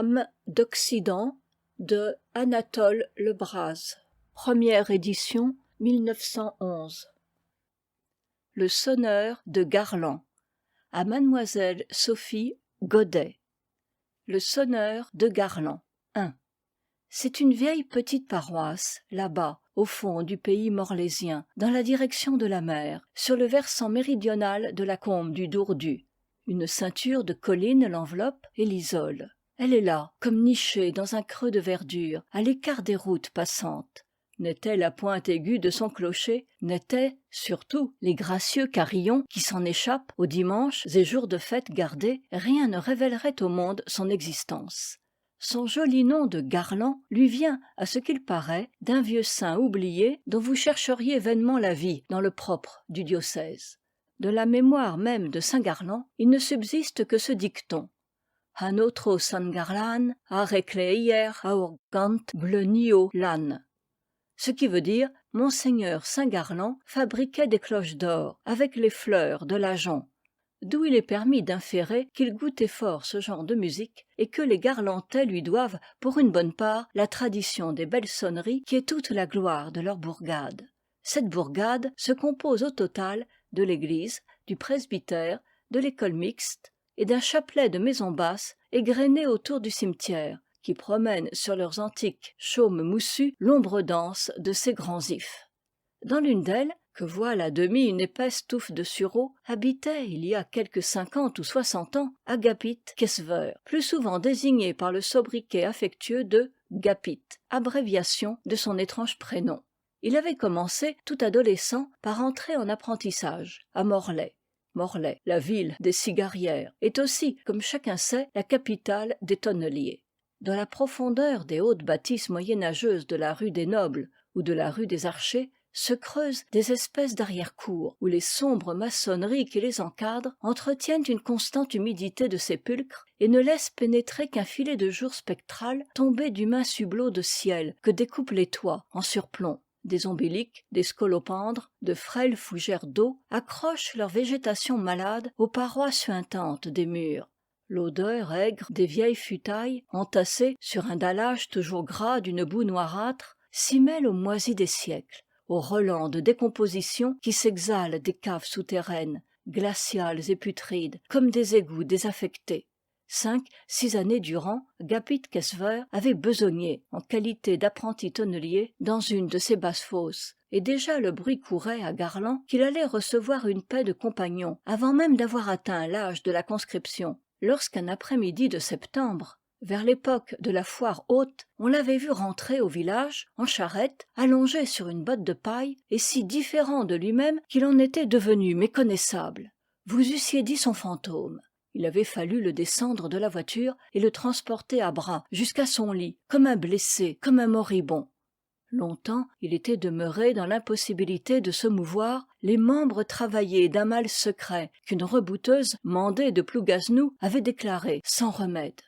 Âme d'Occident de Anatole Lebras. Première édition 1911. Le sonneur de Garland à Mademoiselle Sophie Godet. Le sonneur de Garland. 1. C'est une vieille petite paroisse, là-bas, au fond du pays morlaisien, dans la direction de la mer, sur le versant méridional de la combe du Dourdu. Une ceinture de collines l'enveloppe et l'isole. Elle est là, comme nichée dans un creux de verdure, à l'écart des routes passantes. N'était la pointe aiguë de son clocher, n'étaient, surtout, les gracieux carillons qui s'en échappent aux dimanches et jours de fête gardés, rien ne révélerait au monde son existence. Son joli nom de Garland lui vient, à ce qu'il paraît, d'un vieux saint oublié dont vous chercheriez vainement la vie dans le propre du diocèse. De la mémoire même de saint Garland, il ne subsiste que ce dicton: Han otro San Garlan a recleier aurgant blenio lan, ce qui veut dire Monseigneur Saint Garland fabriquait des cloches d'or avec les fleurs de l'ajonc, d'où il est permis d'inférer qu'il goûtait fort ce genre de musique et que les Garlandais lui doivent pour une bonne part la tradition des belles sonneries qui est toute la gloire de leur bourgade. Cette bourgade se compose au total de l'église, du presbytère, de l'école mixte et d'un chapelet de maisons basses égrenées autour du cimetière, qui promènent sur leurs antiques chaumes moussus l'ombre dense de ces grands ifs. Dans l'une d'elles, que voile à demi une épaisse touffe de sureau, habitait, il y a quelque 50 ou 60 ans, Agapit Kesver, plus souvent désigné par le sobriquet affectueux de Gapit, abréviation de son étrange prénom. Il avait commencé, tout adolescent, par entrer en apprentissage à Morlaix. Morlaix, la ville des cigarières, est aussi, comme chacun sait, la capitale des tonneliers. Dans la profondeur des hautes bâtisses moyenâgeuses de la rue des Nobles ou de la rue des Archers se creusent des espèces d'arrière-cours où les sombres maçonneries qui les encadrent entretiennent une constante humidité de sépulcre et ne laissent pénétrer qu'un filet de jour spectral tombé du mince hublot de ciel que découpent les toits en surplomb. Des ombiliques, des scolopendres, de frêles fougères d'eau accrochent leur végétation malade aux parois suintantes des murs. L'odeur aigre des vieilles futailles, entassées sur un dallage toujours gras d'une boue noirâtre, s'y mêle aux moisies des siècles, aux relents de décomposition qui s'exhalent des caves souterraines, glaciales et putrides, comme des égouts désaffectés. 5-6 années durant, Gapit Kesver avait besogné, en qualité d'apprenti tonnelier, dans une de ces basses-fosses, et déjà le bruit courait à Garland qu'il allait recevoir une paie de compagnon, avant même d'avoir atteint l'âge de la conscription, lorsqu'un après-midi de septembre, vers l'époque de la foire haute, on l'avait vu rentrer au village, en charrette, allongé sur une botte de paille, et si différent de lui-même qu'il en était devenu méconnaissable. Vous eussiez dit son fantôme. Il avait fallu le descendre de la voiture et le transporter à bras jusqu'à son lit, comme un blessé, comme un moribond. Longtemps, il était demeuré dans l'impossibilité de se mouvoir, les membres travaillés d'un mal secret qu'une rebouteuse, mandée de Plougaznou, avait déclaré sans remède.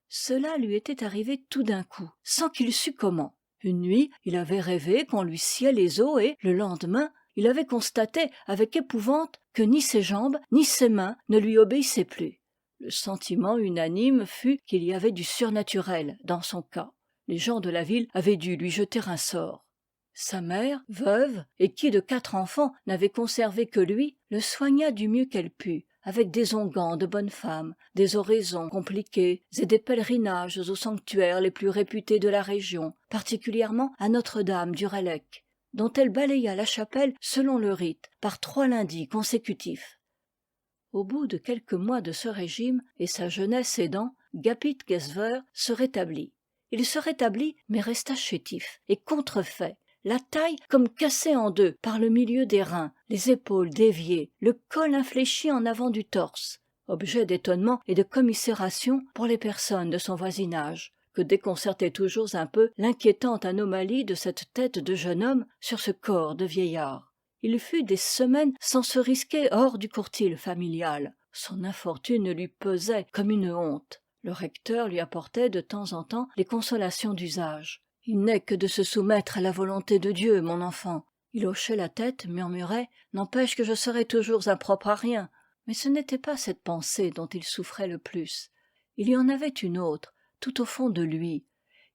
Cela lui était arrivé tout d'un coup, sans qu'il sût comment. Une nuit, il avait rêvé qu'on lui sciait les os et, le lendemain, il avait constaté avec épouvante que ni ses jambes ni ses mains ne lui obéissaient plus. Le sentiment unanime fut qu'il y avait du surnaturel dans son cas. Les gens de la ville avaient dû lui jeter un sort. Sa mère, veuve, et qui de 4 enfants n'avait conservé que lui, le soigna du mieux qu'elle put, avec des onguents de bonne femme, des oraisons compliquées et des pèlerinages aux sanctuaires les plus réputés de la région, particulièrement à Notre-Dame du Relecq, dont elle balaya la chapelle selon le rite, par 3 lundis consécutifs. Au bout de quelques mois de ce régime, et sa jeunesse aidant, Gapit Kesver se rétablit. Il se rétablit, mais resta chétif et contrefait, la taille comme cassée en deux par le milieu des reins, les épaules déviées, le col infléchi en avant du torse, objet d'étonnement et de commisération pour les personnes de son voisinage, que déconcertait toujours un peu l'inquiétante anomalie de cette tête de jeune homme sur ce corps de vieillard. Il fut des semaines sans se risquer hors du courtil familial. Son infortune lui pesait comme une honte. Le recteur lui apportait de temps en temps les consolations d'usage. « Il n'est que de se soumettre à la volonté de Dieu, mon enfant. » Il hochait la tête, murmurait « N'empêche que je serai toujours impropre à rien. » Mais ce n'était pas cette pensée dont il souffrait le plus. Il y en avait une autre, tout au fond de lui,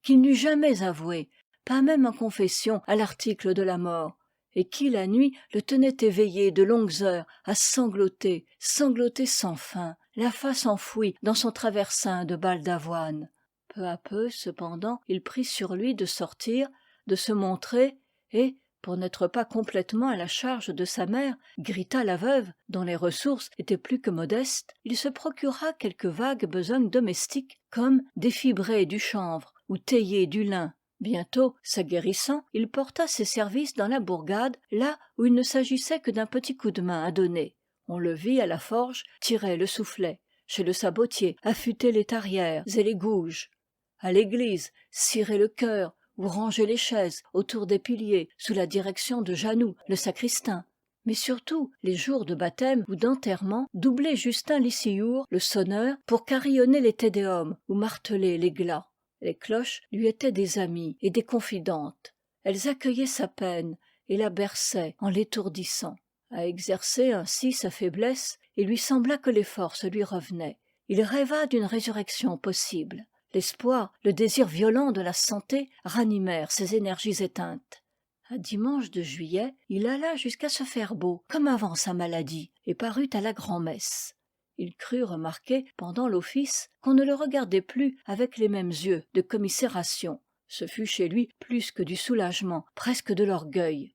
qu'il n'eût jamais avoué, pas même en confession à l'article de la mort, et qui la nuit le tenait éveillé de longues heures à sangloter, sangloter sans fin, la face enfouie dans son traversin de balles d'avoine. Peu à peu, cependant, il prit sur lui de sortir, de se montrer, et, pour n'être pas complètement à la charge de sa mère, Grita la veuve, dont les ressources étaient plus que modestes, il se procura quelques vagues besognes domestiques, comme défibrer du chanvre ou tailler du lin. Bientôt, s'aguerrissant, il porta ses services dans la bourgade, là où il ne s'agissait que d'un petit coup de main à donner. On le vit à la forge tirer le soufflet, chez le sabotier affûter les tarières et les gouges, à l'église cirer le chœur ou ranger les chaises autour des piliers sous la direction de Jannou, le sacristain. Mais surtout, les jours de baptême ou d'enterrement, doubler Justin Lissiour, le sonneur, pour carillonner les Te Deum ou marteler les glas. Les cloches lui étaient des amies et des confidentes. Elles accueillaient sa peine et la berçaient en l'étourdissant. À exercer ainsi sa faiblesse, il lui sembla que les forces lui revenaient. Il rêva d'une résurrection possible. L'espoir, le désir violent de la santé ranimèrent ses énergies éteintes. Un dimanche de juillet, il alla jusqu'à se faire beau, comme avant sa maladie, et parut à la grand'messe. Il crut remarquer, pendant l'office, qu'on ne le regardait plus avec les mêmes yeux de commisération. Ce fut chez lui plus que du soulagement, presque de l'orgueil.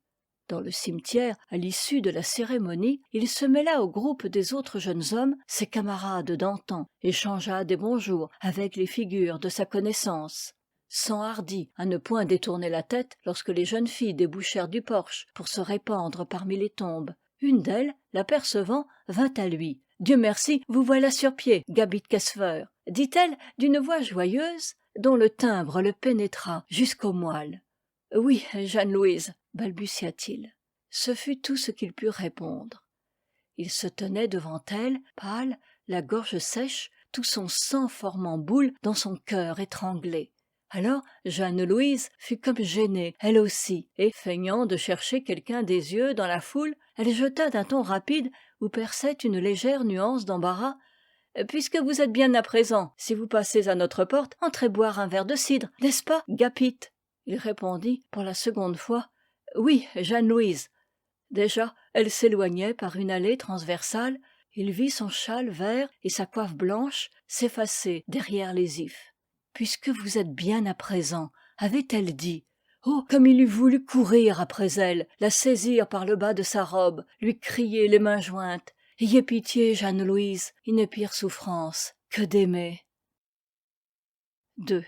Dans le cimetière, à l'issue de la cérémonie, il se mêla au groupe des autres jeunes hommes, ses camarades d'antan, échangea des bonjours avec les figures de sa connaissance. S'enhardit à ne point détourner la tête lorsque les jeunes filles débouchèrent du porche pour se répandre parmi les tombes. Une d'elles, l'apercevant, vint à lui. « Dieu merci, vous voilà sur pied, Gabit Kesver !» dit-elle d'une voix joyeuse, dont le timbre le pénétra jusqu'aux moelles. « Oui, Jeanne-Louise, » balbutia-t-il. Ce fut tout ce qu'il put répondre. Il se tenait devant elle, pâle, la gorge sèche, tout son sang formant boule dans son cœur étranglé. Alors Jeanne-Louise fut comme gênée, elle aussi, et, feignant de chercher quelqu'un des yeux dans la foule, elle jeta d'un ton rapide où perçait une légère nuance d'embarras: « Puisque vous êtes bien à présent, si vous passez à notre porte, entrez boire un verre de cidre, n'est-ce pas, Gapit ?» Il répondit pour la seconde fois: « Oui, Jeanne-Louise. » Déjà, elle s'éloignait par une allée transversale. Il vit son châle vert et sa coiffe blanche s'effacer derrière les ifs. « Puisque vous êtes bien à présent, avait-elle dit. Oh, comme il eût voulu courir après elle, la saisir par le bas de sa robe, lui crier les mains jointes: « Ayez pitié, Jeanne-Louise, il n'est pire souffrance que d'aimer. » 2.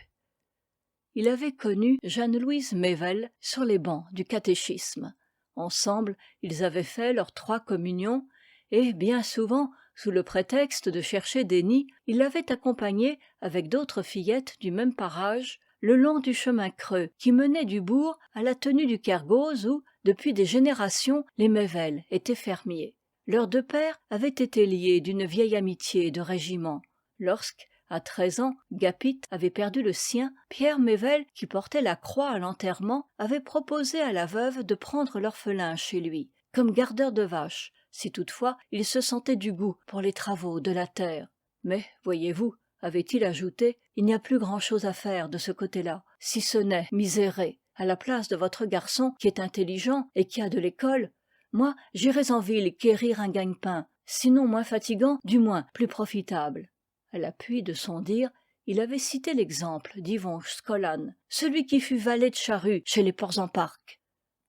Il avait connu Jeanne-Louise Mével sur les bancs du catéchisme. Ensemble, ils avaient fait leurs 3 communions, et, bien souvent, sous le prétexte de chercher des nids, il l'avait accompagnée, avec d'autres fillettes du même parage, le long du chemin creux qui menait du bourg à la tenue du Kergose où, depuis des générations, les Mével étaient fermiers. Leurs 2 pères avaient été liés d'une vieille amitié de régiment. Lorsque, à 13 ans, Gapit avait perdu le sien, Pierre Mével, qui portait la croix à l'enterrement, avait proposé à la veuve de prendre l'orphelin chez lui, comme gardeur de vaches, si toutefois il se sentait du goût pour les travaux de la terre. Mais, voyez-vous, avait-il ajouté, il n'y a plus grand-chose à faire de ce côté-là, si ce n'est misérer. À la place de votre garçon, qui est intelligent et qui a de l'école, moi, j'irais en ville quérir un gagne-pain, sinon moins fatigant, du moins plus profitable. À l'appui de son dire, il avait cité l'exemple d'Yvon Scolan, celui qui fut valet de charrue chez les Porzenparc.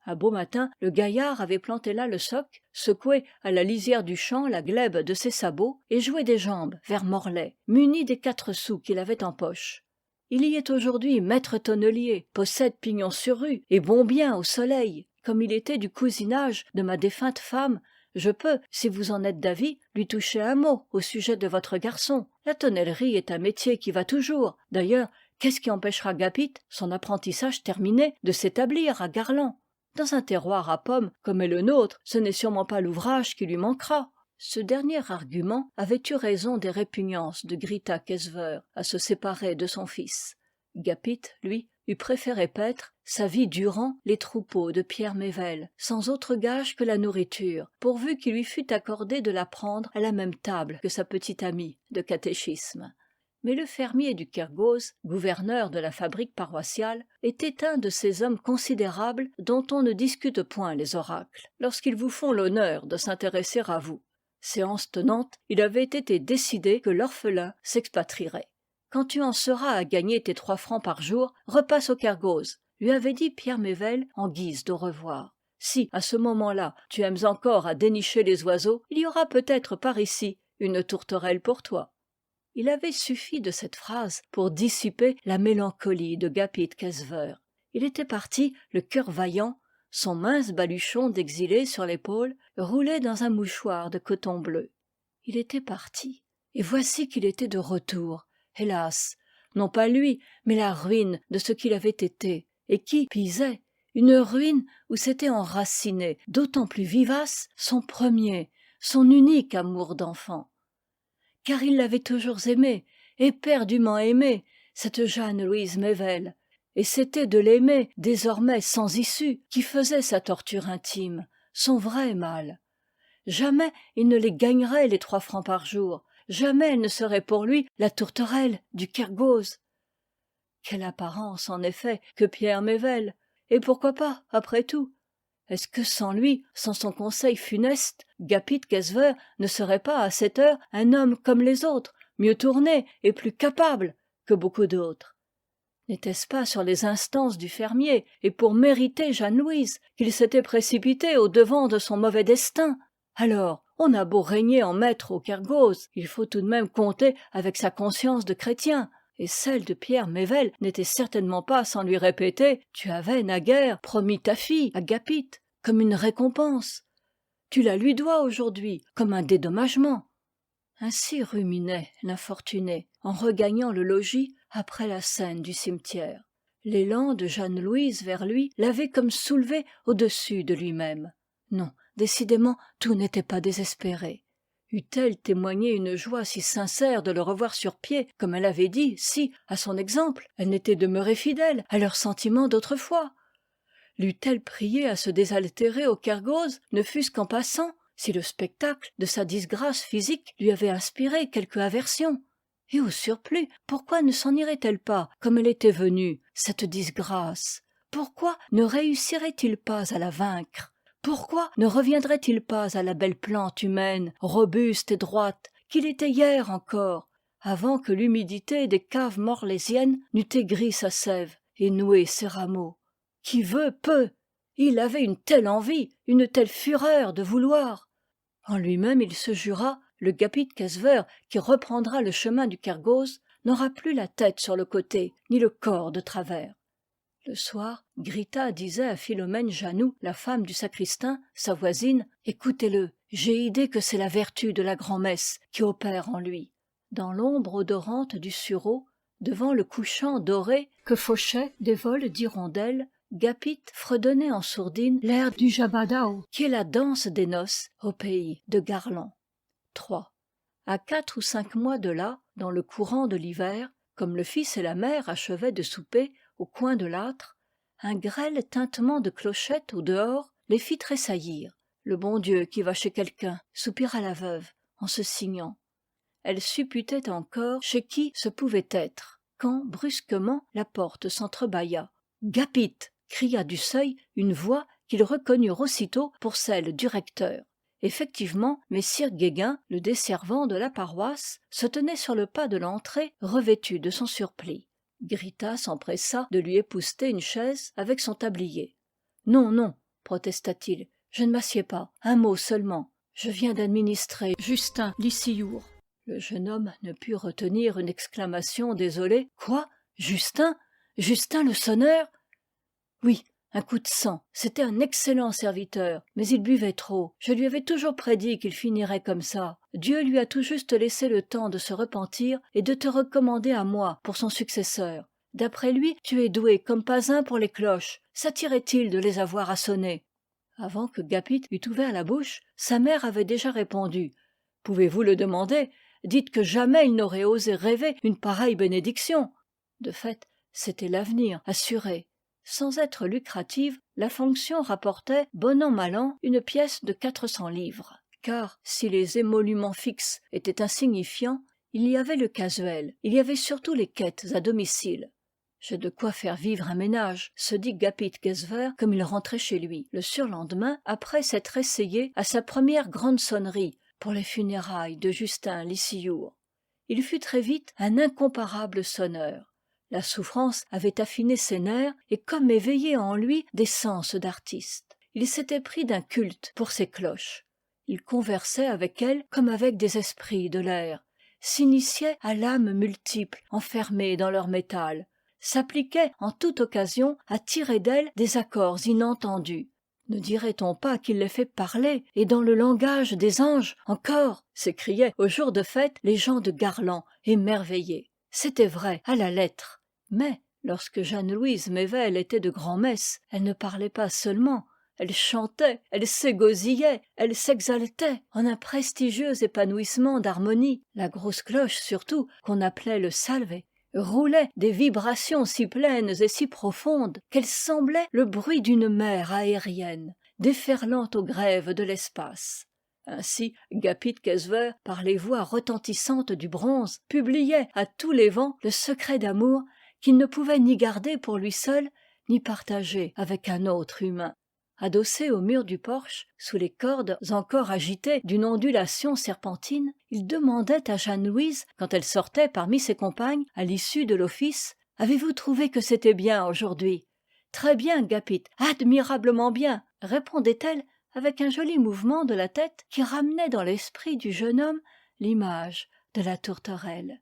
Un beau matin, le gaillard avait planté là le soc, secoué à la lisière du champ la glèbe de ses sabots et joué des jambes vers Morlaix, muni des 4 sous qu'il avait en poche. Il y est aujourd'hui maître tonnelier, possède pignon sur rue et bon bien au soleil. Comme il était du cousinage de ma défunte femme, je peux, si vous en êtes d'avis, lui toucher un mot au sujet de votre garçon. La tonnellerie est un métier qui va toujours. D'ailleurs, qu'est-ce qui empêchera Gapit, son apprentissage terminé, de s'établir à Garland? Dans un terroir à pommes comme est le nôtre, ce n'est sûrement pas l'ouvrage qui lui manquera. Ce dernier argument avait eu raison des répugnances de Grita Kesver à se séparer de son fils. Gapit, lui, eût préféré paître, sa vie durant, les troupeaux de Pierre Mével, sans autre gage que la nourriture, pourvu qu'il lui fût accordé de la prendre à la même table que sa petite amie de catéchisme. Mais le fermier du Kerghoz, gouverneur de la fabrique paroissiale, était un de ces hommes considérables dont on ne discute point les oracles, lorsqu'ils vous font l'honneur de s'intéresser à vous. Séance tenante, il avait été décidé que l'orphelin s'expatrierait. Quand tu en seras à gagner tes 3 francs par jour, repasse au Kerghoz, lui avait dit Pierre Mével en guise d'au revoir. Si, à ce moment-là, tu aimes encore à dénicher les oiseaux, il y aura peut-être par ici une tourterelle pour toi. Il avait suffi de cette phrase pour dissiper la mélancolie de Gapit Kesver. Il était parti, le cœur vaillant, son mince baluchon d'exilé sur l'épaule, roulé dans un mouchoir de coton bleu. Il était parti, et voici qu'il était de retour, hélas, non pas lui, mais la ruine de ce qu'il avait été, et qui pisait, une ruine où s'était enraciné, d'autant plus vivace, son premier, son unique amour d'enfant. Car il l'avait toujours aimée, éperdument aimée, cette Jeanne-Louise Mével, et c'était de l'aimer, désormais sans issue, qui faisait sa torture intime, son vrai mal. Jamais il ne les gagnerait les 3 francs par jour, jamais elle ne serait pour lui la tourterelle du Kerghoz. Quelle apparence, en effet, que Pierre Mével, et pourquoi pas, après tout? Est-ce que sans lui, sans son conseil funeste, Gapit Kesver ne serait pas à cette heure un homme comme les autres, mieux tourné et plus capable que beaucoup d'autres? N'était-ce pas sur les instances du fermier et pour mériter Jeanne-Louise qu'il s'était précipité au-devant de son mauvais destin? Alors, on a beau régner en maître au Kerghoz, il faut tout de même compter avec sa conscience de chrétien, et celle de Pierre Mével n'était certainement pas sans lui répéter « Tu avais naguère promis ta fille à Gapit, comme une récompense. Tu la lui dois aujourd'hui, comme un dédommagement. » Ainsi ruminait l'infortuné, en regagnant le logis après la scène du cimetière. L'élan de Jeanne-Louise vers lui l'avait comme soulevé au-dessus de lui-même. Non, décidément, tout n'était pas désespéré. Eût-elle témoigné une joie si sincère de le revoir sur pied, comme elle avait dit, si, à son exemple, elle n'était demeurée fidèle à leurs sentiments d'autrefois? L'eût-elle prié à se désaltérer au Kerghoz, ne fût-ce qu'en passant, si le spectacle de sa disgrâce physique lui avait inspiré quelque aversion? Et au surplus, pourquoi ne s'en irait-elle pas comme elle était venue, cette disgrâce? Pourquoi ne réussirait-il pas à la vaincre? Pourquoi ne reviendrait-il pas à la belle plante humaine, robuste et droite, qu'il était hier encore, avant que l'humidité des caves morlésiennes n'eût aigri sa sève et noué ses rameaux? Qui veut peut. Il avait une telle envie, une telle fureur de vouloir. En lui-même il se jura, le Gapit Kesver qui reprendra le chemin du Kerghoz n'aura plus la tête sur le côté, ni le corps de travers. Le soir, Grita disait à Philomène Janoux, la femme du sacristain, sa voisine, « Écoutez-le, j'ai idée que c'est la vertu de la grand-messe qui opère en lui. » Dans l'ombre odorante du sureau, devant le couchant doré que fauchaient des vols d'hirondelles, Gapit fredonnait en sourdine l'air du Jabadao, qui est la danse des noces au pays de Garland. 3. À 4 ou 5 mois de là, dans le courant de l'hiver, comme le fils et la mère achevaient de souper au coin de l'âtre, un grêle tintement de clochettes au dehors les fit tressaillir. « Le bon Dieu qui va chez quelqu'un » soupira la veuve en se signant. Elle supputait encore chez qui ce pouvait être, quand brusquement la porte s'entrebâilla. « Gapit !» cria du seuil une voix qu'ils reconnurent aussitôt pour celle du recteur. Effectivement, messire Guéguin, le desservant de la paroisse, se tenait sur le pas de l'entrée, revêtu de son surplis. Grita s'empressa de lui épousseter une chaise avec son tablier. « Non, non, protesta-t-il, je ne m'assieds pas, un mot seulement. Je viens d'administrer Justin Lissillour. » Le jeune homme ne put retenir une exclamation désolée. « Quoi? Justin? Justin le sonneur? » « Oui, un coup de sang. C'était un excellent serviteur, mais il buvait trop. Je lui avais toujours prédit qu'il finirait comme ça. Dieu lui a tout juste laissé le temps de se repentir et de te recommander à moi pour son successeur. D'après lui, tu es doué comme pas un pour les cloches. S'attirait-il de les avoir à sonner ?» Avant que Gapit eût ouvert la bouche, sa mère avait déjà répondu. « Pouvez-vous le demander? Dites que jamais il n'aurait osé rêver une pareille bénédiction. » De fait, c'était l'avenir assuré. Sans être lucrative, la fonction rapportait, bon an mal an, une pièce de 400 livres. Car, si les émoluments fixes étaient insignifiants, Il y avait le casuel, il y avait surtout les quêtes à domicile. J'ai de quoi faire vivre un ménage, se dit Gapit Gesver comme il rentrait chez lui, le surlendemain, après s'être essayé à sa première grande sonnerie pour les funérailles de Justin Lissiour. Il fut très vite un incomparable sonneur. La souffrance avait affiné ses nerfs et comme éveillé en lui des sens d'artiste. Il s'était pris d'un culte pour ses cloches. Il conversait avec elles comme avec des esprits de l'air, s'initiait à l'âme multiple enfermée dans leur métal, s'appliquait en toute occasion à tirer d'elles des accords inentendus. Ne dirait-on pas qu'il les fait parler, et dans le langage des anges encore s'écriaient au jour de fête les gens de Garland, émerveillés. C'était vrai, à la lettre. Mais, lorsque Jeanne-Louise Mével était de grand-messe, elle ne parlait pas seulement, elle chantait, elle s'égosillait, elle s'exaltait en un prestigieux épanouissement d'harmonie. La grosse cloche surtout, qu'on appelait le salve, roulait des vibrations si pleines et si profondes qu'elle semblait le bruit d'une mer aérienne, déferlant aux grèves de l'espace. Ainsi, Gapit Gesver, par les voix retentissantes du bronze, publiait à tous les vents le secret d'amour qu'il ne pouvait ni garder pour lui seul, ni partager avec un autre humain. Adossé au mur du porche, sous les cordes encore agitées d'une ondulation serpentine, il demandait à Jeanne-Louise, quand elle sortait parmi ses compagnes, à l'issue de l'office, « Avez-vous trouvé que c'était bien aujourd'hui ?»« Très bien, Gapit, admirablement bien !» répondait-elle avec un joli mouvement de la tête qui ramenait dans l'esprit du jeune homme l'image de la tourterelle.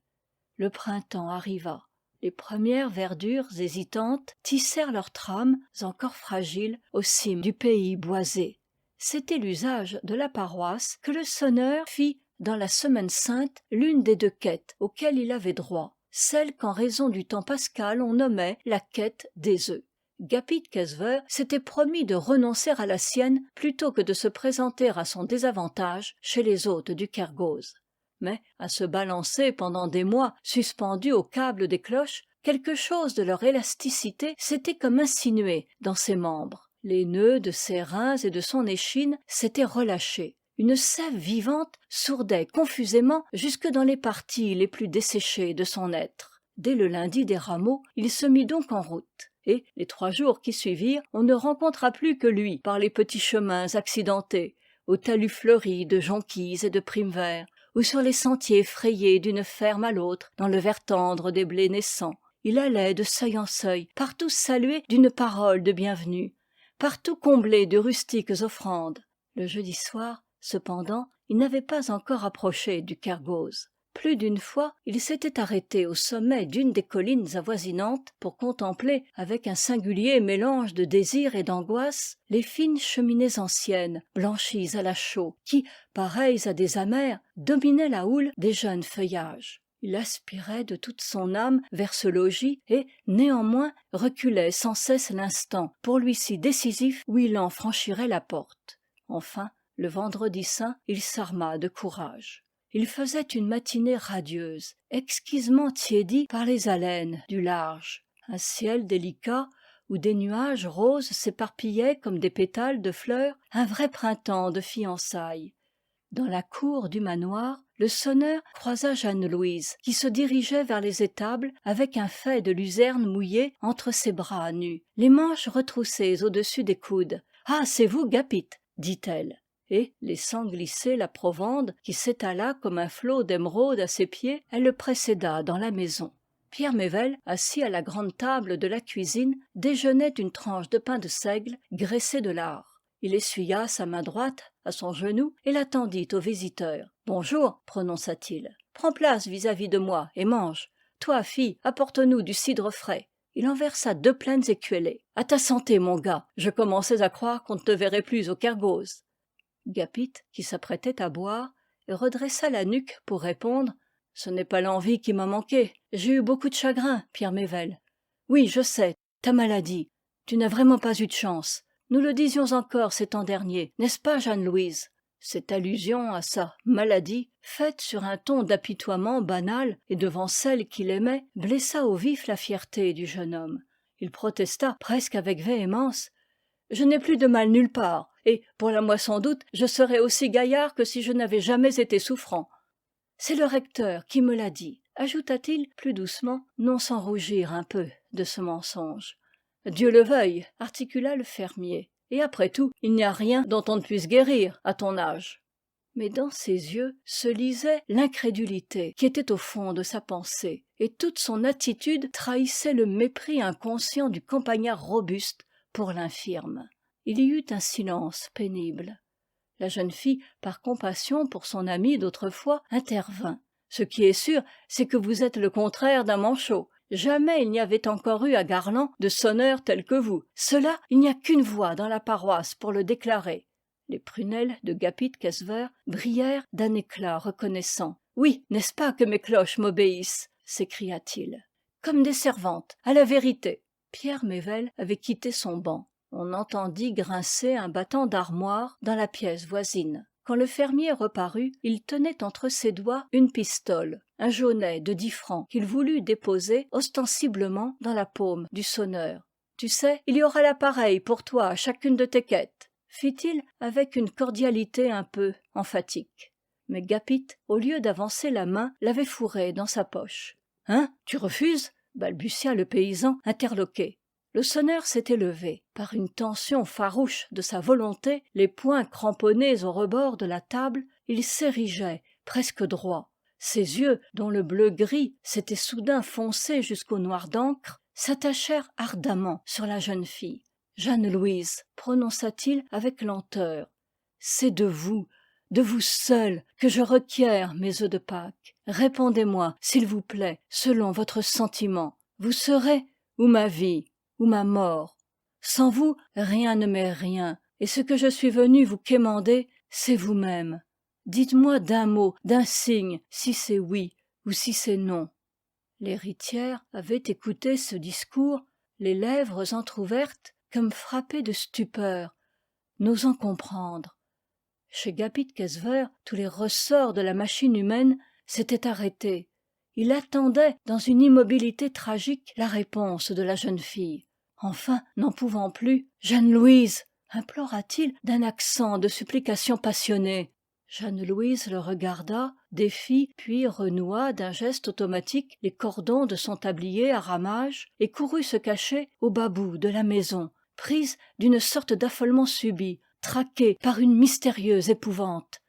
Le printemps arriva. Les premières verdures hésitantes tissèrent leurs trames encore fragiles aux cimes du pays boisé. C'était l'usage de la paroisse que le sonneur fit dans la semaine sainte l'une des deux quêtes auxquelles il avait droit, celle qu'en raison du temps pascal on nommait la quête des œufs. Gapit Gesver s'était promis de renoncer à la sienne plutôt que de se présenter à son désavantage chez les hôtes du Kergose. Mais, à se balancer pendant des mois suspendus au câble des cloches, quelque chose de leur élasticité s'était comme insinué dans ses membres. Les nœuds de ses reins et de son échine s'étaient relâchés. Une sève vivante sourdait confusément jusque dans les parties les plus desséchées de son être. Dès le lundi des rameaux, il se mit donc en route. Et, les 3 jours qui suivirent, on ne rencontra plus que lui par les petits chemins accidentés, aux talus fleuris de jonquilles et de primes-verts, ou sur les sentiers frayés d'une ferme à l'autre dans le vert tendre des blés naissants. Il allait de seuil en seuil, partout salué d'une parole de bienvenue, partout comblé de rustiques offrandes. Le jeudi soir, cependant, il n'avait pas encore approché du Kergose. Plus d'une fois, il s'était arrêté au sommet d'une des collines avoisinantes pour contempler, avec un singulier mélange de désir et d'angoisse, les fines cheminées anciennes, blanchies à la chaux, qui, pareilles à des amers, dominaient la houle des jeunes feuillages. Il aspirait de toute son âme vers ce logis et, néanmoins, reculait sans cesse l'instant, pour lui si décisif où il en franchirait la porte. Enfin, le vendredi saint, il s'arma de courage. Il faisait une matinée radieuse, exquisement tiédie par les haleines du large. Un ciel délicat, où des nuages roses s'éparpillaient comme des pétales de fleurs, un vrai printemps de fiançailles. Dans la cour du manoir, le sonneur croisa Jeanne-Louise, qui se dirigeait vers les étables avec un faix de luzerne mouillé entre ses bras nus, les manches retroussées au-dessus des coudes. « Ah, c'est vous, Gapit !» dit-elle. Et, laissant glisser la provende qui s'étala comme un flot d'émeraude à ses pieds, elle le précéda dans la maison. Pierre Mével, assis à la grande table de la cuisine, déjeunait d'une tranche de pain de seigle graissé de lard. Il essuya sa main droite à son genou et la tendit au visiteur. « Bonjour, prononça-t-il. Prends place vis-à-vis de moi et mange. Toi, fille, apporte-nous du cidre frais. » Il en versa 2 pleines écuellées. « À ta santé, mon gars. Je commençais à croire qu'on ne te verrait plus au Kergose. » Gapit, qui s'apprêtait à boire, redressa la nuque pour répondre. « Ce n'est pas l'envie qui m'a manqué. J'ai eu beaucoup de chagrin, Pierre Mével. »« Oui, je sais, ta maladie. Tu n'as vraiment pas eu de chance. Nous le disions encore ces temps derniers, n'est-ce pas, Jeanne-Louise ?» Cette allusion à sa maladie, faite sur un ton d'apitoiement banal et devant celle qu'il aimait, blessa au vif la fierté du jeune homme. Il protesta presque avec véhémence. « Je n'ai plus de mal nulle part, et, pour la moisson d'août, je serai aussi gaillard que si je n'avais jamais été souffrant. » C'est le recteur qui me l'a dit, ajouta-t-il plus doucement, non sans rougir un peu de ce mensonge. Dieu le veuille, articula le fermier. Et après tout, il n'y a rien dont on ne puisse guérir à ton âge. Mais dans ses yeux se lisait l'incrédulité qui était au fond de sa pensée, et toute son attitude trahissait le mépris inconscient du campagnard robuste pour l'infirme. Il y eut un silence pénible. La jeune fille, par compassion pour son amie d'autrefois, intervint. « Ce qui est sûr, c'est que vous êtes le contraire d'un manchot. Jamais il n'y avait encore eu à Garland de sonneur tel que vous. Cela, il n'y a qu'une voix dans la paroisse pour le déclarer. » Les prunelles de Gapit Kesver brillèrent d'un éclat reconnaissant. « Oui, n'est-ce pas que mes cloches m'obéissent ?» s'écria-t-il. « Comme des servantes, à la vérité. » Pierre Mével avait quitté son banc. On entendit grincer un battant d'armoire dans la pièce voisine. Quand le fermier reparut, il tenait entre ses doigts une pistole, un jaunet de 10 francs qu'il voulut déposer ostensiblement dans la paume du sonneur. « Tu sais, il y aura l'appareil pour toi à chacune de tes quêtes, » fit-il avec une cordialité un peu emphatique. Mais Gapit, au lieu d'avancer la main, l'avait fourrée dans sa poche. « Hein, tu refuses ?» balbutia le paysan interloqué. Le sonneur s'était levé. Par une tension farouche de sa volonté, les poings cramponnés au rebord de la table, il s'érigeait, presque droit. Ses yeux, dont le bleu-gris s'était soudain foncé jusqu'au noir d'encre, s'attachèrent ardemment sur la jeune fille. « Jeanne-Louise, prononça-t-il avec lenteur, c'est de vous seule, que je requiers mes œufs de Pâques. Répondez-moi, s'il vous plaît, selon votre sentiment. Vous serez ou ma vie, ou ma mort. Sans vous, rien ne m'est rien, et ce que je suis venu vous quémander, c'est vous-même. Dites-moi d'un mot, d'un signe, si c'est oui ou si c'est non. » L'héritière avait écouté ce discours, les lèvres entr'ouvertes, comme frappée de stupeur, n'osant comprendre. Chez Gapit Kesver, tous les ressorts de la machine humaine s'étaient arrêtés. Il attendait dans une immobilité tragique la réponse de la jeune fille. Enfin, n'en pouvant plus, « Jeanne-Louise !» implora-t-il d'un accent de supplication passionnée. Jeanne-Louise le regarda, défit puis renoua d'un geste automatique les cordons de son tablier à ramages et courut se cacher au bas bout de la maison, prise d'une sorte d'affolement subit, traquée par une mystérieuse épouvante.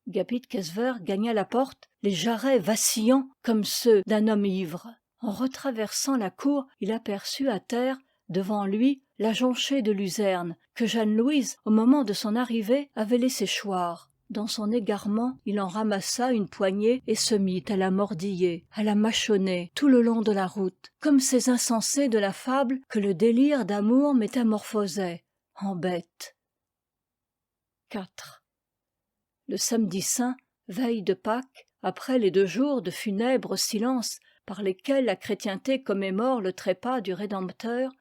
Gapit Kesver gagna la porte, les jarrets vacillants comme ceux d'un homme ivre. En retraversant la cour, il aperçut à terre, devant lui, la jonchée de luzerne que Jeanne-Louise, au moment de son arrivée, avait laissé choir. Dans son égarement, il en ramassa une poignée et se mit à la mordiller, à la mâchonner tout le long de la route, comme ces insensés de la fable que le délire d'amour métamorphosait en bêtes. 4. Le samedi saint, veille de Pâques, après les 2 jours de funèbre silence par lesquels la chrétienté commémore le trépas du Rédempteur,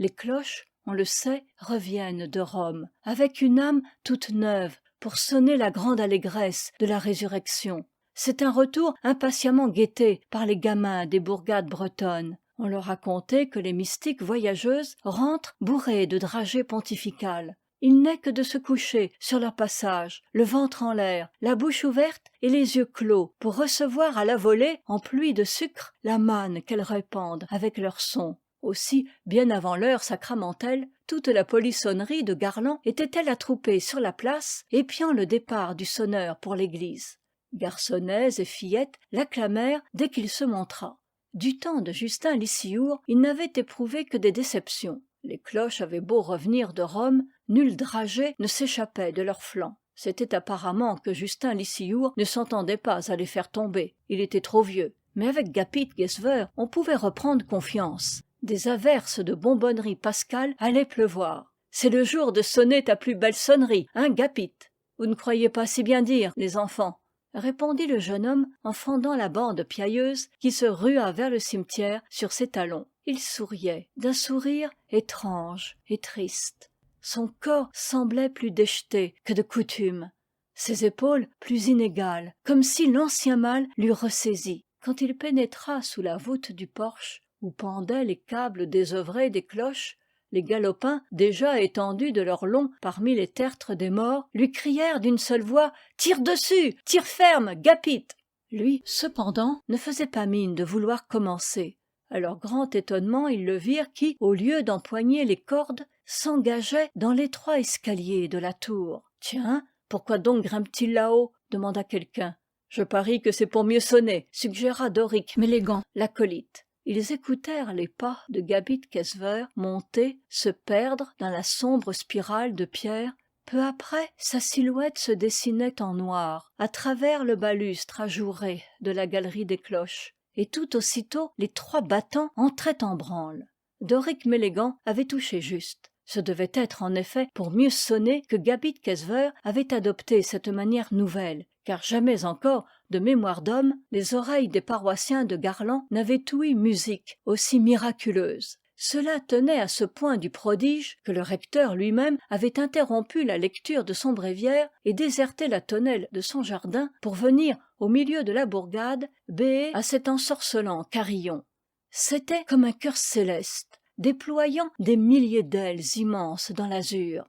les cloches, on le sait, reviennent de Rome, avec une âme toute neuve pour sonner la grande allégresse de la résurrection. C'est un retour impatiemment guetté par les gamins des bourgades bretonnes. On leur a conté que les mystiques voyageuses rentrent bourrées de dragées pontificales. Il n'est que de se coucher sur leur passage, le ventre en l'air, la bouche ouverte et les yeux clos, pour recevoir à la volée, en pluie de sucre, la manne qu'elles répandent avec leur son. Aussi, bien avant l'heure sacramentelle, toute la polissonnerie de Garland était-elle attroupée sur la place, épiant le départ du sonneur pour l'église. Garçonnets et fillettes l'acclamèrent dès qu'il se montra. Du temps de Justin Lissiour, il n'avait éprouvé que des déceptions. Les cloches avaient beau revenir de Rome, nul dragée ne s'échappait de leurs flancs. C'était apparemment que Justin Lissiour ne s'entendait pas à les faire tomber, il était trop vieux. Mais avec Gapit Kesver, on pouvait reprendre confiance. Des averses de bonbonnerie pascale allaient pleuvoir. « C'est le jour de sonner ta plus belle sonnerie, hein, Gapit ? Vous ne croyez pas si bien dire, les enfants ?» répondit le jeune homme en fendant la bande piailleuse qui se rua vers le cimetière sur ses talons. Il souriait, d'un sourire étrange et triste. Son corps semblait plus déjeté que de coutume, ses épaules plus inégales, comme si l'ancien mal l'eût ressaisi. Quand il pénétra sous la voûte du porche, où pendaient les câbles désœuvrés des cloches, les galopins, déjà étendus de leur long parmi les tertres des morts, lui crièrent d'une seule voix « Tire dessus! Tire ferme, Gapit !» Lui, cependant, ne faisait pas mine de vouloir commencer. À leur grand étonnement, ils le virent qui, au lieu d'empoigner les cordes, s'engageait dans l'étroit escalier de la tour. « Tiens, pourquoi donc grimpe-t-il là-haut » demanda quelqu'un. « Je parie que c'est pour mieux sonner » suggéra Doric Melegan, l'acolyte. Ils écoutèrent les pas de Gabit Kesver monter, se perdre dans la sombre spirale de pierre. Peu après, sa silhouette se dessinait en noir à travers le balustre ajouré de la galerie des cloches. Et tout aussitôt, les 3 battants entraient en branle. Doric Melegan avait touché juste. Ce devait être en effet pour mieux sonner que Gabit Kesver avait adopté cette manière nouvelle, car jamais encore, de mémoire d'homme, les oreilles des paroissiens de Garland n'avaient ouï musique aussi miraculeuse. Cela tenait à ce point du prodige que le recteur lui-même avait interrompu la lecture de son bréviaire et déserté la tonnelle de son jardin pour venir, au milieu de la bourgade, béer à cet ensorcelant carillon. C'était comme un chœur céleste, déployant des milliers d'ailes immenses dans l'azur.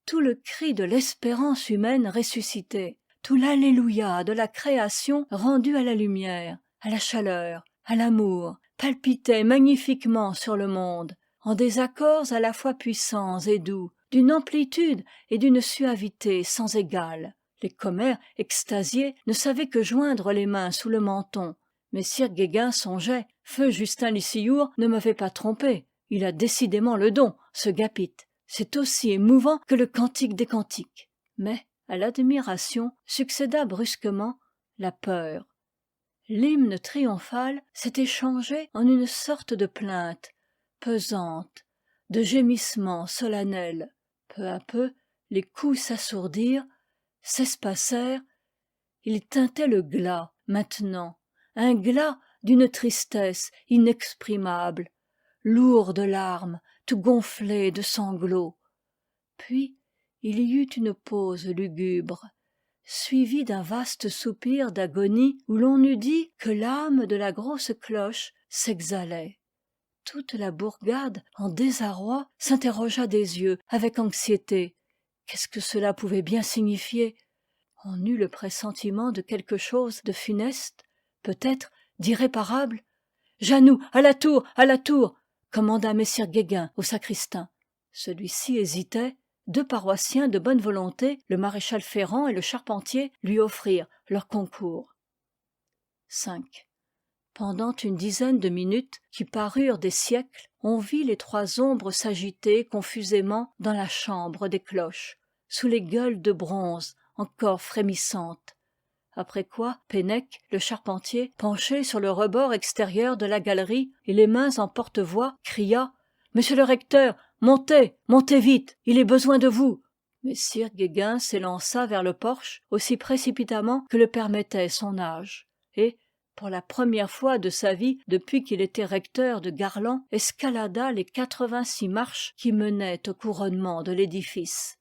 Tout le cri de l'espérance humaine ressuscitée, tout l'alléluia de la création rendue à la lumière, à la chaleur, à l'amour, palpitait magnifiquement sur le monde, en des accords à la fois puissants et doux, d'une amplitude et d'une suavité sans égale. Les commères, extasiés, ne savaient que joindre les mains sous le menton. Messire Guéguin songeait, feu Justin Lissillour ne m'avait pas trompé. Il a décidément le don, ce Gapit. C'est aussi émouvant que le cantique des cantiques. Mais à l'admiration succéda brusquement la peur. L'hymne triomphal s'était changé en une sorte de plainte, pesante, de gémissement solennel. Peu à peu, les coups s'assourdirent, s'espacèrent. Il tintait le glas, maintenant, un glas d'une tristesse inexprimable, lourd de larmes, tout gonflé de sanglots. Puis il y eut une pause lugubre, suivie d'un vaste soupir d'agonie où l'on eût dit que l'âme de la grosse cloche s'exhalait. Toute la bourgade, en désarroi, s'interrogea des yeux, avec anxiété. Qu'est-ce que cela pouvait bien signifier? On eut le pressentiment de quelque chose de funeste, peut-être d'irréparable. « Jannou, à la tour, à la tour !» commanda messire Guéguin au sacristain. Celui-ci hésitait. 2 paroissiens de bonne volonté, le maréchal Ferrand et le charpentier, lui offrirent leur concours. 5. Pendant une dizaine de minutes, qui parurent des siècles, on vit les 3 ombres s'agiter confusément dans la chambre des cloches, sous les gueules de bronze encore frémissantes. Après quoi, Pénèque, le charpentier, penché sur le rebord extérieur de la galerie et les mains en porte-voix, cria « Monsieur le recteur, montez, montez vite, il est besoin de vous !» Messire Guéguin s'élança vers le porche aussi précipitamment que le permettait son âge, et, pour la première fois de sa vie depuis qu'il était recteur de Garland, escalada les 86 marches qui menaient au couronnement de l'édifice.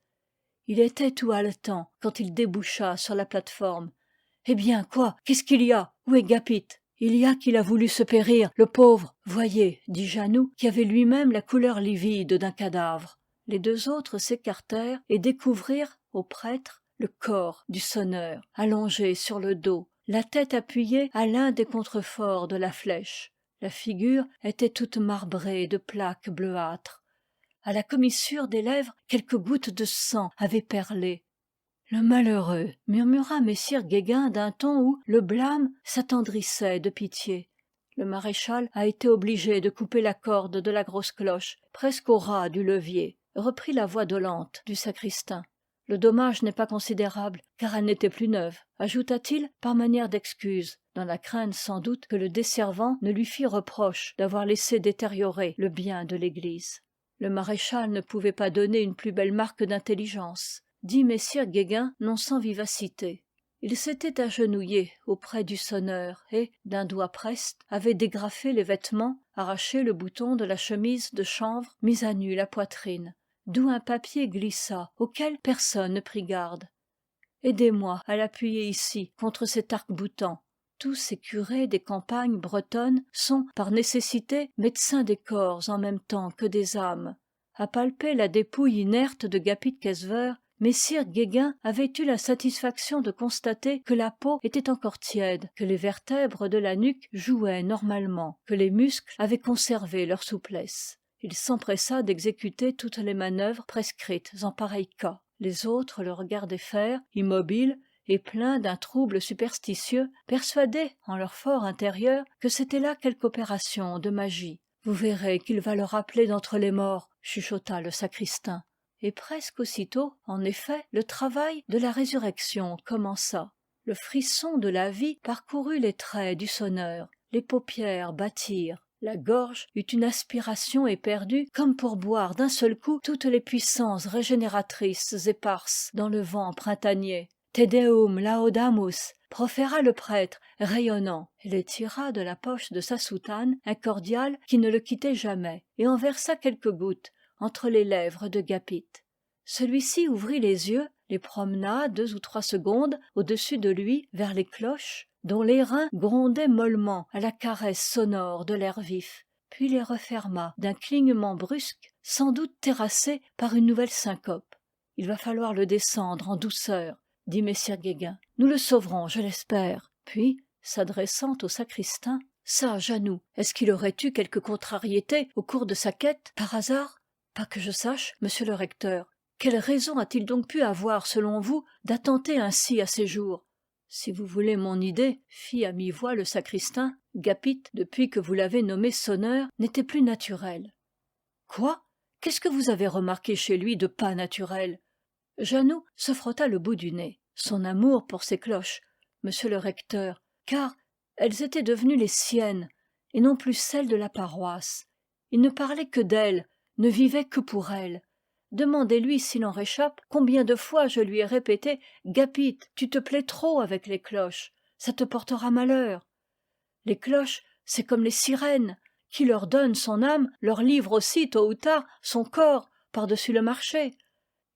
Il était tout haletant quand il déboucha sur la plate-forme. « Eh bien, quoi? Qu'est-ce qu'il y a? Où est Gapit? » « Il y a qu'il a voulu se périr, le pauvre. Voyez, dit Jannou, qui avait lui-même la couleur livide d'un cadavre. » Les 2 autres s'écartèrent et découvrirent au prêtre le corps du sonneur, allongé sur le dos, la tête appuyée à l'un des contreforts de la flèche. La figure était toute marbrée de plaques bleuâtres. À la commissure des lèvres, quelques gouttes de sang avaient perlé. « Le malheureux !» murmura messire Guéguin d'un ton où le blâme s'attendrissait de pitié. Le maréchal a été obligé de couper la corde de la grosse cloche, presque au ras du levier, reprit la voix dolente du sacristain. Le dommage n'est pas considérable, car elle n'était plus neuve, ajouta-t-il par manière d'excuse, dans la crainte sans doute que le desservant ne lui fît reproche d'avoir laissé détériorer le bien de l'église. Le maréchal ne pouvait pas donner une plus belle marque d'intelligence, dit messire Guéguin non sans vivacité. Il s'était agenouillé auprès du sonneur et, d'un doigt preste, avait dégrafé les vêtements, arraché le bouton de la chemise de chanvre, mis à nu la poitrine, d'où un papier glissa auquel personne ne prit garde. « Aidez-moi à l'appuyer ici, contre cet arc-boutant. » Tous ces curés des campagnes bretonnes sont, par nécessité, médecins des corps en même temps que des âmes. À palper la dépouille inerte de Gapit Kesver, Messire Guéguin avait eu la satisfaction de constater que la peau était encore tiède, que les vertèbres de la nuque jouaient normalement, que les muscles avaient conservé leur souplesse. Il s'empressa d'exécuter toutes les manœuvres prescrites en pareil cas. Les autres le regardaient faire, immobiles et pleins d'un trouble superstitieux, persuadés en leur fort intérieur que c'était là quelque opération de magie. « Vous verrez qu'il va le rappeler d'entre les morts », chuchota le sacristain. Et presque aussitôt, en effet, le travail de la résurrection commença. Le frisson de la vie parcourut les traits du sonneur, les paupières battirent, la gorge eut une aspiration éperdue comme pour boire d'un seul coup toutes les puissances régénératrices éparses dans le vent printanier. « Te Deum laudamus » proféra le prêtre, rayonnant, et les tira de la poche de sa soutane un cordial qui ne le quittait jamais, et en versa quelques gouttes entre les lèvres de Gapit. Celui-ci ouvrit les yeux, les promena 2 ou 3 secondes au-dessus de lui vers les cloches, dont l'airain grondait mollement à la caresse sonore de l'air vif, puis les referma d'un clignement brusque, sans doute terrassé par une nouvelle syncope. « Il va falloir le descendre en douceur, » dit messire Guéguin. « Nous le sauverons, je l'espère. » Puis, s'adressant au sacristain, « Ça, Jannou, est-ce qu'il aurait eu quelque contrariété au cours de sa quête, par hasard ?»« Pas que je sache, monsieur le recteur. Quelle raison a-t-il donc pu avoir, selon vous, d'attenter ainsi à ses jours ?» « Si vous voulez mon idée, fit à mi-voix le sacristain, Gapit, depuis que vous l'avez nommé sonneur, n'était plus naturel. »« Quoi ? Qu'est-ce que vous avez remarqué chez lui de pas naturel ?» Jannou se frotta le bout du nez. Son amour pour ses cloches, monsieur le recteur, car elles étaient devenues les siennes, et non plus celles de la paroisse. Il ne parlait que d'elles, ne vivait que pour elles. Demandez-lui s'il en réchappe combien de fois je lui ai répété « Gapit, tu te plais trop avec les cloches, ça te portera malheur. » Les cloches, c'est comme les sirènes. Qui leur donne son âme leur livre aussi tôt ou tard son corps par-dessus le marché.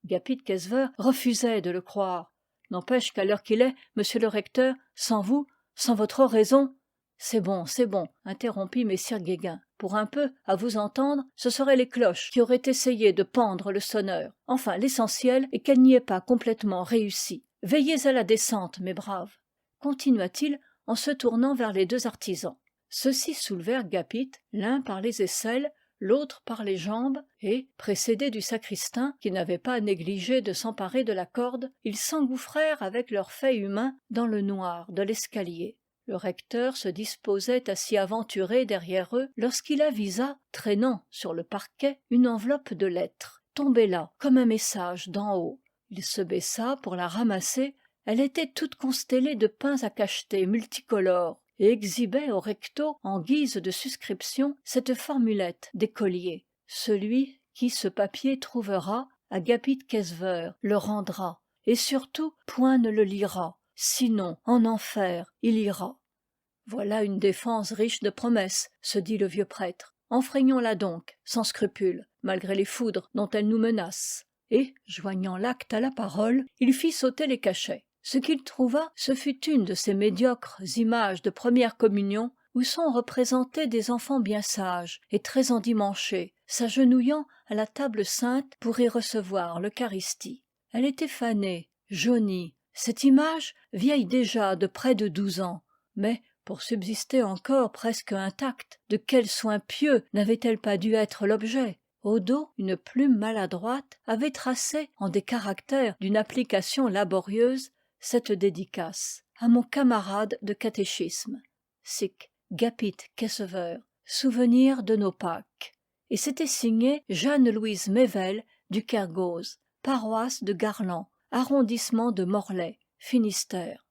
Gapit Kesver refusait de le croire. N'empêche qu'à l'heure qu'il est, monsieur le recteur, sans vous, sans votre oraison... C'est bon, interrompit messire Guéguin. Pour un peu, à vous entendre, ce seraient les cloches qui auraient essayé de pendre le sonneur. Enfin, l'essentiel est qu'elle n'y ait pas complètement réussi. Veillez à la descente, mes braves, continua-t-il en se tournant vers les 2 artisans. Ceux-ci soulevèrent Gapit, l'un par les aisselles, l'autre par les jambes, et, précédés du sacristain, qui n'avait pas négligé de s'emparer de la corde, ils s'engouffrèrent avec leur fait humain dans le noir de l'escalier. Le recteur se disposait à s'y aventurer derrière eux lorsqu'il avisa, traînant sur le parquet, une enveloppe de lettres, tombée là comme un message d'en haut. Il se baissa pour la ramasser. Elle était toute constellée de pains à cacheter multicolores et exhibait au recto, en guise de suscription, cette formulette d'écolier. Celui qui ce papier trouvera, à Gapit Kesver, le rendra, et surtout point ne le lira. Sinon, en enfer, il ira. Voilà une défense riche de promesses, se dit le vieux prêtre. Enfreignons-la donc, sans scrupule, malgré les foudres dont elle nous menace. Et, joignant l'acte à la parole, il fit sauter les cachets. Ce qu'il trouva, ce fut une de ces médiocres images de première communion où sont représentés des enfants bien sages et très endimanchés, s'agenouillant à la table sainte pour y recevoir l'Eucharistie. Elle était fanée, jaunie. Cette image, vieille déjà de près de 12 ans, mais pour subsister encore presque intacte, de quel soin pieux n'avait-elle pas dû être l'objet? Au dos, une plume maladroite avait tracé, en des caractères d'une application laborieuse, cette dédicace. À mon camarade de catéchisme. Sic, Gapit Kesver, souvenir de nos Pâques. Et c'était signé Jeanne-Louise Mével du Kergose, paroisse de Garland, arrondissement de Morlaix, Finistère.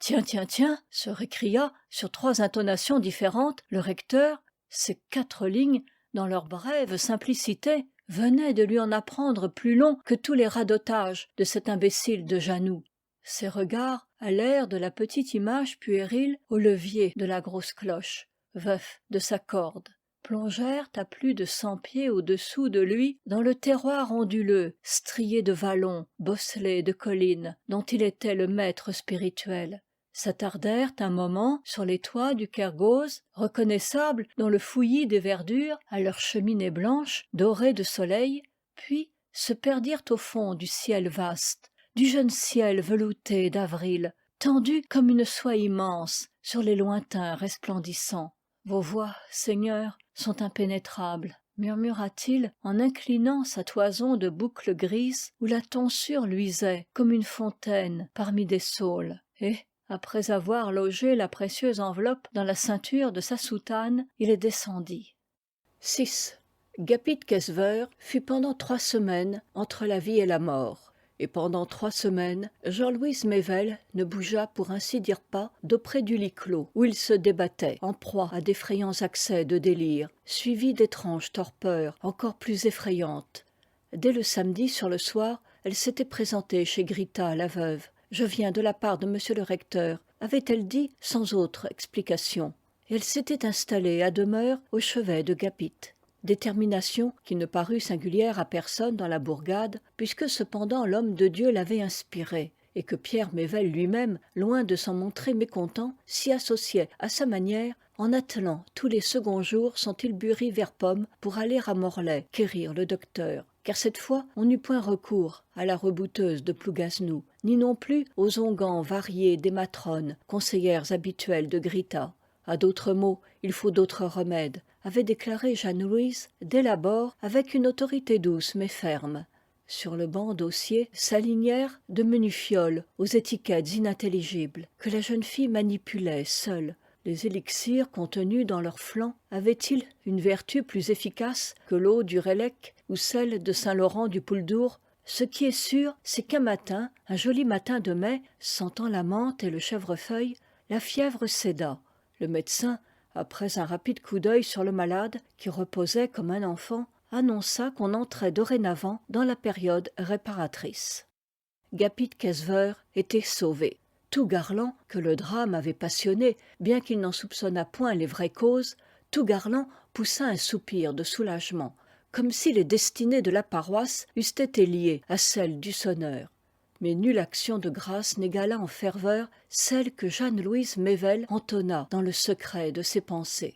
Tiens, se récria, sur 3 intonations différentes, le recteur. Ces 4 lignes, dans leur brève simplicité, venaient de lui en apprendre plus long que tous les radotages de cet imbécile de Jannou. Ses regards allèrent de la petite image puérile au levier de la grosse cloche, veuf de sa corde, plongèrent à plus de 100 pieds au-dessous de lui dans le terroir onduleux, strié de vallons, bosselé de collines, dont il était le maître spirituel. S'attardèrent un moment sur les toits du Kergose, reconnaissables dans le fouillis des verdures à leurs cheminées blanches, dorées de soleil, puis se perdirent au fond du ciel vaste, du jeune ciel velouté d'avril, tendu comme une soie immense sur les lointains resplendissants. Vos voix, Seigneur, sont impénétrables, murmura-t-il en inclinant sa toison de boucles grises où la tonsure luisait comme une fontaine parmi des saules. Et, après avoir logé la précieuse enveloppe dans la ceinture de sa soutane, il descendit. 6. Gapit Kesver fut pendant 3 semaines entre la vie et la mort. Et pendant 3 semaines, Jean-Louis Mével ne bougea pour ainsi dire pas d'auprès du lit clos, où il se débattait, en proie à d'effrayants accès de délire, suivis d'étranges torpeurs encore plus effrayantes. Dès le samedi sur le soir, elle s'était présentée chez Grita, la veuve. « Je viens de la part de monsieur le recteur », avait-elle dit sans autre explication. Et elle s'était installée à demeure au chevet de Gapit. Détermination qui ne parut singulière à personne dans la bourgade, puisque cependant l'homme de Dieu l'avait inspirée, et que Pierre Mével lui-même, loin de s'en montrer mécontent, s'y associait à sa manière en attelant tous les seconds jours son tilbury vert pomme pour aller à Morlaix quérir le docteur. Car cette fois on n'eut point recours à la rebouteuse de Plougaznou, ni non plus aux onguents variés des matrones, conseillères habituelles de Grita. À d'autres mots, il faut d'autres remèdes, avait déclaré Jeanne-Louise dès l'abord avec une autorité douce mais ferme. Sur le banc d'osier s'alignèrent de menus fioles aux étiquettes inintelligibles que la jeune fille manipulait seule. Les élixirs contenus dans leurs flancs avaient-ils une vertu plus efficace que l'eau du Rélec ou celle de Saint-Laurent du Pouldour? Ce qui est sûr, c'est qu'un matin, un joli matin de mai, sentant la menthe et le chèvrefeuille, la fièvre céda. Le médecin, après un rapide coup d'œil sur le malade, qui reposait comme un enfant, annonça qu'on entrait dorénavant dans la période réparatrice. Gapit Kesver était sauvé. Tout Garland, que le drame avait passionné, bien qu'il n'en soupçonnât point les vraies causes, tout Garland poussa un soupir de soulagement, comme si les destinées de la paroisse eussent été liées à celles du sonneur. Mais nulle action de grâce n'égala en ferveur celle que Jeanne-Louise Mével entonna dans le secret de ses pensées.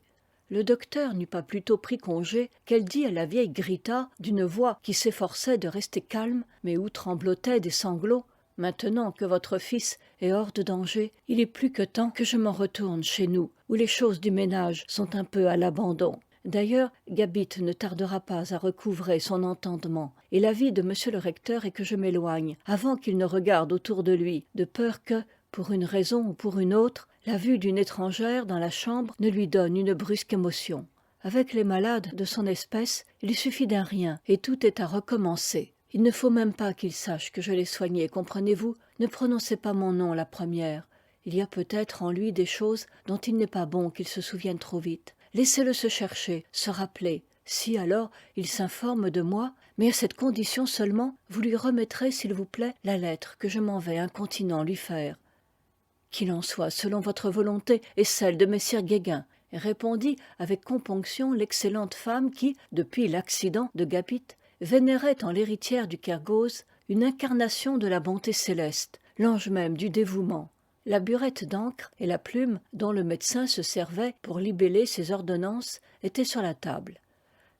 Le docteur n'eut pas plus tôt pris congé qu'elle dit à la vieille Grita, d'une voix qui s'efforçait de rester calme, mais où tremblotaient des sanglots: « Maintenant que votre fils est hors de danger, il est plus que temps que je m'en retourne chez nous, où les choses du ménage sont un peu à l'abandon. D'ailleurs, Gapit ne tardera pas à recouvrer son entendement, et l'avis de monsieur le recteur est que je m'éloigne, avant qu'il ne regarde autour de lui, de peur que, pour une raison ou pour une autre, la vue d'une étrangère dans la chambre ne lui donne une brusque émotion. Avec les malades de son espèce, il suffit d'un rien, et tout est à recommencer. Il ne faut même pas qu'il sache que je l'ai soigné, comprenez-vous? Ne prononcez pas mon nom la première. Il y a peut-être en lui des choses dont il n'est pas bon qu'il se souvienne trop vite. Laissez-le se chercher, se rappeler. Si alors il s'informe de moi, mais à cette condition seulement, vous lui remettrez, s'il vous plaît, la lettre que je m'en vais incontinent lui faire. » Qu'il en soit selon votre volonté et celle de messire Guéguin, répondit avec componction l'excellente femme qui, depuis l'accident de Gapit, vénérait en l'héritière du Kergos une incarnation de la bonté céleste, l'ange même du dévouement. La burette d'encre et la plume dont le médecin se servait pour libeller ses ordonnances étaient sur la table.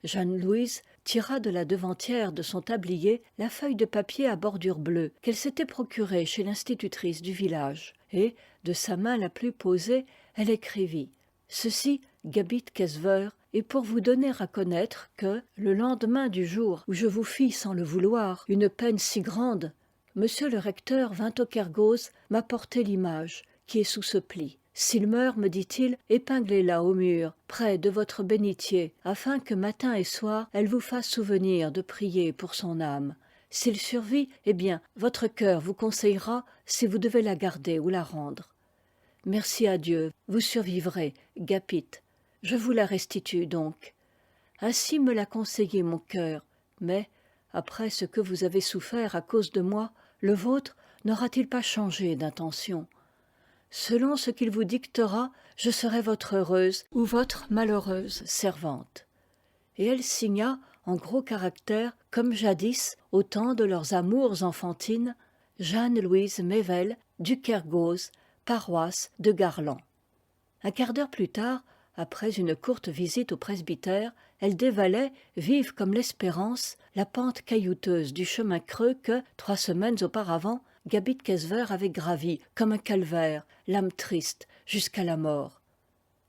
Jeanne-Louise tira de la devantière de son tablier la feuille de papier à bordure bleue qu'elle s'était procurée chez l'institutrice du village, et, de sa main la plus posée, elle écrivit: « Ceci, Gapit Kesver, est pour vous donner à connaître que, le lendemain du jour où je vous fis sans le vouloir une peine si grande, monsieur le recteur vint au Kergos m'apporter l'image qui est sous ce pli. S'il meurt, me dit-il, épinglez-la au mur, près de votre bénitier, afin que matin et soir elle vous fasse souvenir de prier pour son âme. S'il survit, eh bien, votre cœur vous conseillera si vous devez la garder ou la rendre. Merci à Dieu, vous survivrez, Gapit. Je vous la restitue donc. Ainsi me l'a conseillé mon cœur, mais, après ce que vous avez souffert à cause de moi, le vôtre n'aura-t-il pas changé d'intention ? Selon ce qu'il vous dictera, je serai votre heureuse ou votre malheureuse servante. » Et elle signa, en gros caractères, comme jadis, au temps de leurs amours enfantines, Jeanne-Louise Mével, du Kergos, paroisse de Garland. Un quart d'heure plus tard, après une courte visite au presbytère, elle dévalait, vive comme l'espérance, la pente caillouteuse du chemin creux que, 3 semaines auparavant, Gabit Kesver avait gravi comme un calvaire, l'âme triste, jusqu'à la mort.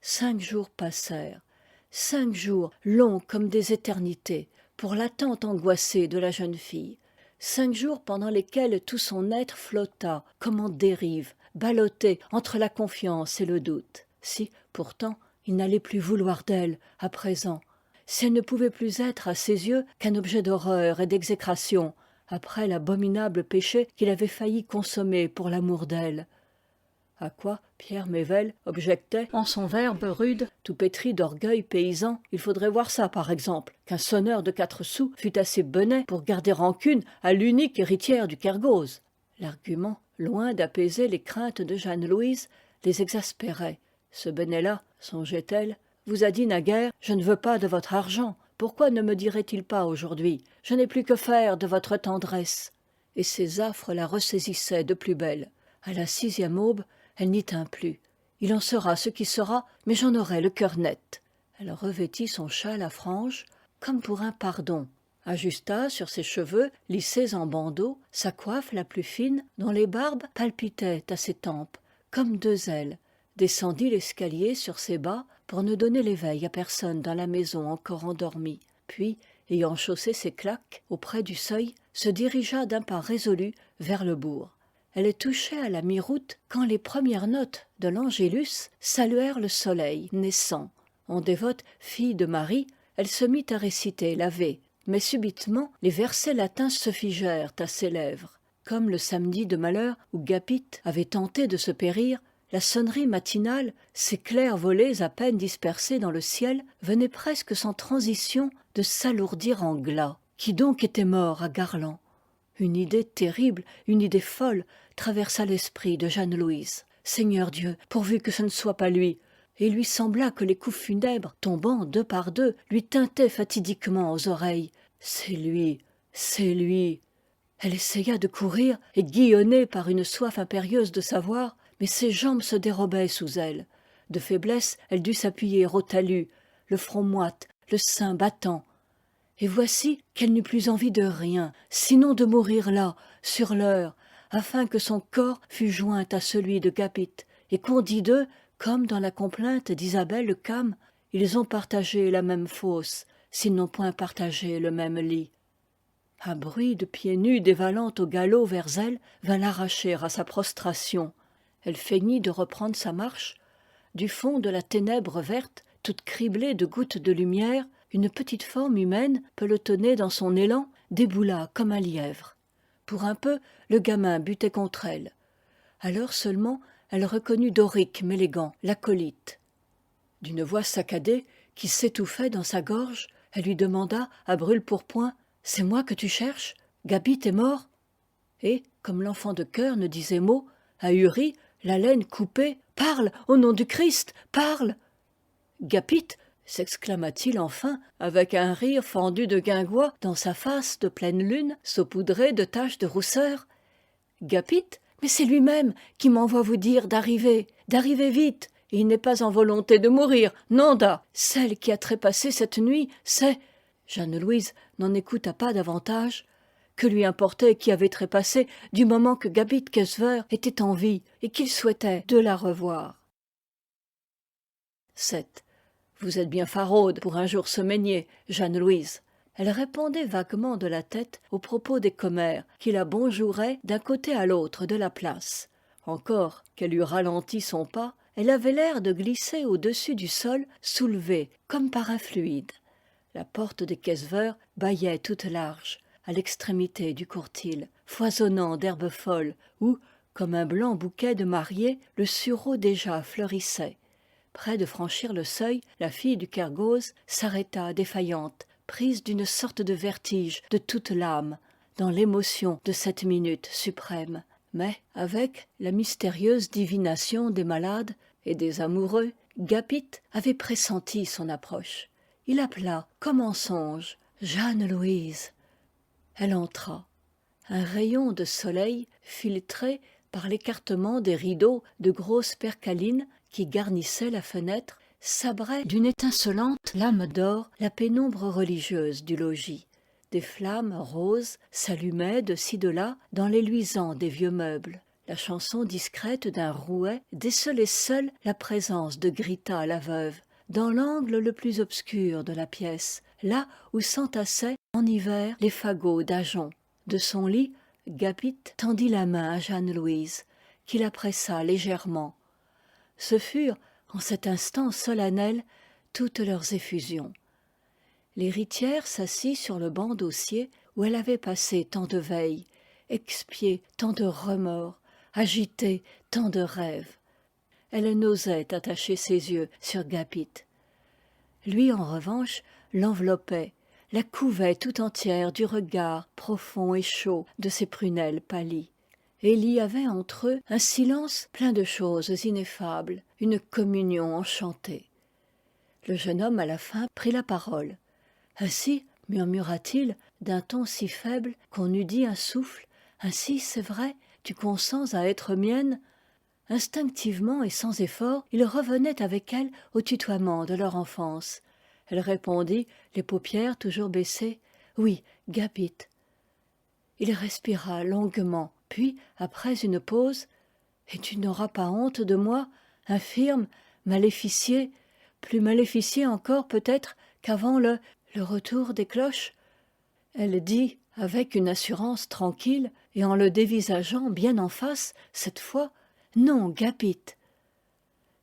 5 jours passèrent, 5 jours longs comme des éternités, pour l'attente angoissée de la jeune fille. 5 jours pendant lesquels tout son être flotta comme en dérive, ballotté entre la confiance et le doute. Si, pourtant, il n'allait plus vouloir d'elle, à présent, si elle ne pouvait plus être à ses yeux qu'un objet d'horreur et d'exécration, après l'abominable péché qu'il avait failli consommer pour l'amour d'elle. À quoi Pierre Mével objectait en son verbe rude, tout pétri d'orgueil paysan. Il faudrait voir ça, par exemple, qu'un sonneur de 4 sous fût assez benet pour garder rancune à l'unique héritière du Kergose. L'argument, loin d'apaiser les craintes de Jeanne-Louise, les exaspérait. Ce benet-là, songeait-elle, vous a dit naguère « Je ne veux pas de votre argent. Pourquoi ne me dirait-il pas aujourd'hui ? Je n'ai plus que faire de votre tendresse. » Et ses affres la ressaisissaient de plus belle. À la 6e aube, elle n'y tint plus. Il en sera ce qui sera, mais j'en aurai le cœur net. Elle revêtit son châle à franges, comme pour un pardon, ajusta sur ses cheveux, lissés en bandeaux, sa coiffe la plus fine, dont les barbes palpitaient à ses tempes, comme 2 ailes, descendit l'escalier sur ses bas pour ne donner l'éveil à personne dans la maison encore endormie, puis, ayant chaussé ses claques auprès du seuil, se dirigea d'un pas résolu vers le bourg. Elle touchait à la mi-route quand les premières notes de l'Angélus saluèrent le soleil naissant. En dévote fille de Marie, elle se mit à réciter l'Ave, mais subitement les versets latins se figèrent à ses lèvres. Comme le samedi de malheur où Gapit avait tenté de se périr, la sonnerie matinale, ses clairs volets à peine dispersés dans le ciel, venait presque sans transition de s'alourdir en glas. Qui donc était mort à Garland ? Une idée terrible, une idée folle, traversa l'esprit de Jeanne-Louise. Seigneur Dieu, pourvu que ce ne soit pas lui. Et il lui sembla que les coups funèbres, tombant 2 par 2, lui tintaient fatidiquement aux oreilles. C'est lui, c'est lui. Elle essaya de courir, aiguillonnée par une soif impérieuse de savoir, mais ses jambes se dérobaient sous elle. De faiblesse, elle dut s'appuyer au talus, le front moite, le sein battant. Et voici qu'elle n'eut plus envie de rien, sinon de mourir là, sur l'heure, afin que son corps fût joint à celui de Gapit, et qu'on dît d'eux, comme dans la complainte d'Isabelle le Cam, ils ont partagé la même fosse, s'ils n'ont point partagé le même lit. Un bruit de pieds nus dévalant au galop vers elle vint l'arracher à sa prostration. Elle feignit de reprendre sa marche. Du fond de la ténèbre verte, toute criblée de gouttes de lumière, une petite forme humaine, pelotonnée dans son élan, déboula comme un lièvre. Pour un peu, le gamin butait contre elle. Alors seulement, elle reconnut Doric Mélégant, l'acolyte. D'une voix saccadée, qui s'étouffait dans sa gorge, elle lui demanda, à brûle-pourpoint, « C'est moi que tu cherches ? Gapit est mort ?» Et, comme l'enfant de chœur ne disait mot, ahuri, l'haleine coupée, « Parle, au nom du Christ, parle !» « Gapit !» s'exclama-t-il enfin, avec un rire fendu de guingois dans sa face de pleine lune, saupoudrée de taches de rousseur. « Gapit ? Mais c'est lui-même qui m'envoie vous dire d'arriver vite, et il n'est pas en volonté de mourir, non da. Celle qui a trépassé cette nuit, c'est... » Jeanne-Louise n'en écouta pas davantage. Que lui importait qui avait trépassé du moment que Gabit Kesver était en vie et qu'il souhaitait de la revoir. 7. Vous êtes bien faraude pour un jour semainier, Jeanne-Louise. Elle répondait vaguement de la tête aux propos des commères qui la bonjouraient d'un côté à l'autre de la place. Encore qu'elle eût ralenti son pas, elle avait l'air de glisser au-dessus du sol, soulevée comme par un fluide. La porte des Kesver bâillait toute large, à l'extrémité du courtil, foisonnant d'herbes folles, où, comme un blanc bouquet de mariée, le sureau déjà fleurissait. Près de franchir le seuil, la fille du Kergose s'arrêta défaillante, prise d'une sorte de vertige de toute l'âme, dans l'émotion de cette minute suprême. Mais, avec la mystérieuse divination des malades et des amoureux, Gapit avait pressenti son approche. Il appela, comme en songe, « Jeanne-Louise !» Elle entra. Un rayon de soleil, filtré par l'écartement des rideaux de grosses percalines qui garnissaient la fenêtre, sabrait d'une étincelante lame d'or la pénombre religieuse du logis. Des flammes roses s'allumaient de ci de là dans les luisants des vieux meubles. La chanson discrète d'un rouet décelait seule la présence de Gritta la veuve, dans l'angle le plus obscur de la pièce, là où s'entassaient en hiver les fagots d'ajonc. De son lit, Gapit tendit la main à Jeanne-Louise, qui la pressa légèrement. Ce furent, en cet instant solennel, toutes leurs effusions. L'héritière s'assit sur le banc d'osier où elle avait passé tant de veilles, expié tant de remords, agité tant de rêves. Elle n'osait attacher ses yeux sur Gapit. Lui, en revanche, l'enveloppait, la couvait tout entière du regard profond et chaud de ses prunelles pâlies. Et il y avait entre eux un silence plein de choses ineffables, une communion enchantée. Le jeune homme, à la fin, prit la parole. « Ainsi, murmura-t-il, d'un ton si faible qu'on eût dit un souffle, ainsi, c'est vrai, tu consens à être mienne ?» Instinctivement et sans effort, il revenait avec elle au tutoiement de leur enfance. Elle répondit, les paupières toujours baissées, « Oui, Gapit. » Il respira longuement, puis, après une pause, « Et tu n'auras pas honte de moi, infirme, maléficié, plus maléficié encore peut-être qu'avant le retour des cloches ?» Elle dit, avec une assurance tranquille, et en le dévisageant bien en face, cette fois, « Non, Gapit.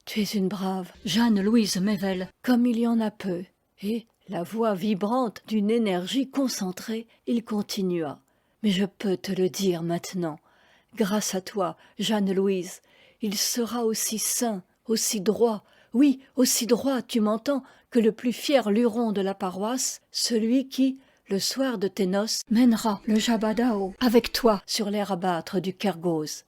Tu es une brave Jeanne-Louise Mével, comme il y en a peu. » Et, la voix vibrante d'une énergie concentrée, il continua. « Mais je peux te le dire maintenant. Grâce à toi, Jeanne-Louise, il sera aussi sain, aussi droit, oui, aussi droit, tu m'entends, que le plus fier luron de la paroisse, celui qui, le soir de tes noces, mènera le jabadao avec toi sur l'air à battre du Kergose. »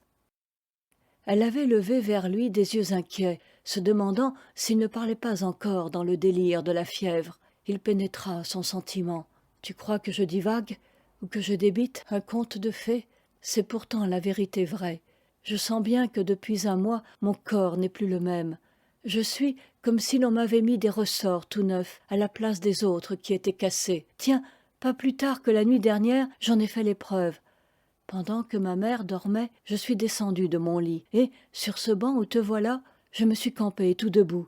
Elle avait levé vers lui des yeux inquiets, se demandant s'il ne parlait pas encore dans le délire de la fièvre. Il pénétra son sentiment. « Tu crois que je divague ou que je débite un conte de fées ? C'est pourtant la vérité vraie. Je sens bien que depuis un mois mon corps n'est plus le même. Je suis comme si l'on m'avait mis des ressorts tout neufs à la place des autres qui étaient cassés. Tiens, pas plus tard que la nuit dernière, j'en ai fait l'épreuve. Pendant que ma mère dormait, je suis descendu de mon lit, et, sur ce banc où te voilà, je me suis campé tout debout.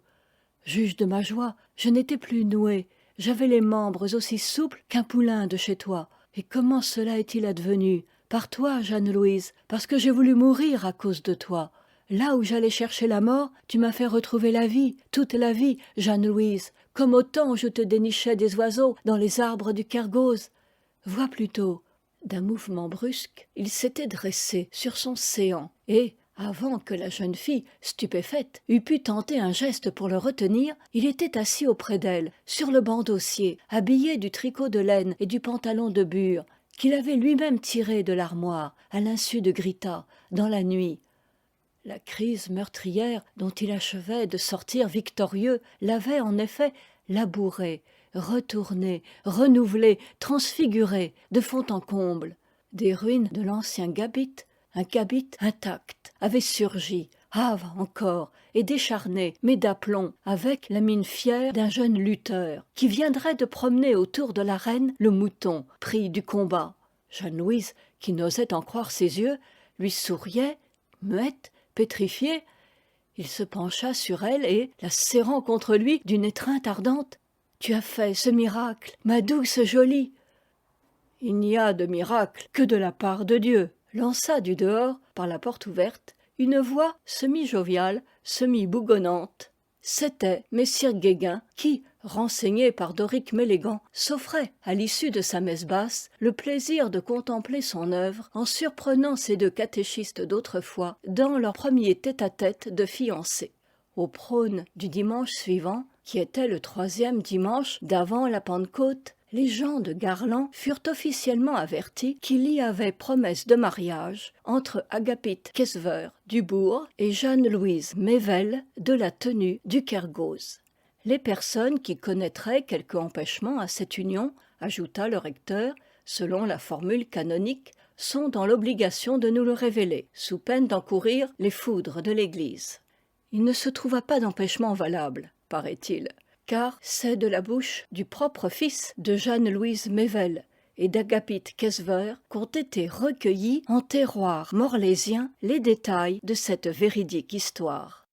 Juge de ma joie, je n'étais plus noué, j'avais les membres aussi souples qu'un poulain de chez toi. Et comment cela est-il advenu? Par toi, Jeanne-Louise, parce que j'ai voulu mourir à cause de toi. Là où j'allais chercher la mort, tu m'as fait retrouver la vie, toute la vie, Jeanne-Louise, comme au temps où je te dénichais des oiseaux dans les arbres du Kergose. Vois plutôt. » D'un mouvement brusque, il s'était dressé sur son séant, et, avant que la jeune fille, stupéfaite, eût pu tenter un geste pour le retenir, il était assis auprès d'elle, sur le banc d'osier, habillé du tricot de laine et du pantalon de bure, qu'il avait lui-même tiré de l'armoire, à l'insu de Gritta, dans la nuit. La crise meurtrière dont il achevait de sortir victorieux l'avait, en effet, labouré, retourné, renouvelé, transfiguré de fond en comble. Des ruines de l'ancien Gapit, un Gapit intact, avait surgi, hâve encore, et décharné, mais d'aplomb, avec la mine fière d'un jeune lutteur, qui viendrait de promener autour de l'arène le mouton, pris du combat. Jeanne-Louise, qui n'osait en croire ses yeux, lui souriait, muette, pétrifiée. Il se pencha sur elle et, la serrant contre lui d'une étreinte ardente, « Tu as fait ce miracle, ma douce jolie !»« Il n'y a de miracle que de la part de Dieu !» lança du dehors, par la porte ouverte, une voix semi-joviale, semi-bougonnante. C'était messire Guéguin qui, renseigné par Doric Mélégant, s'offrait, à l'issue de sa messe basse, le plaisir de contempler son œuvre en surprenant ces deux catéchistes d'autrefois dans leur premier tête-à-tête de fiancés. Au prône du dimanche suivant, qui était le 3e dimanche d'avant la Pentecôte, les gens de Garland furent officiellement avertis qu'il y avait promesse de mariage entre Agapit Kesver du bourg et Jeanne-Louise Mével de la tenue du Kergose. Les personnes qui connaîtraient quelque empêchement à cette union, ajouta le recteur, selon la formule canonique, sont dans l'obligation de nous le révéler, sous peine d'encourir les foudres de l'Église. Il ne se trouva pas d'empêchement valable. paraît-il, car c'est de la bouche du propre fils de Jeanne-Louise Mével et d'Agapit Kesver qu'ont été recueillis en terroir morlaisien les détails de cette véridique histoire.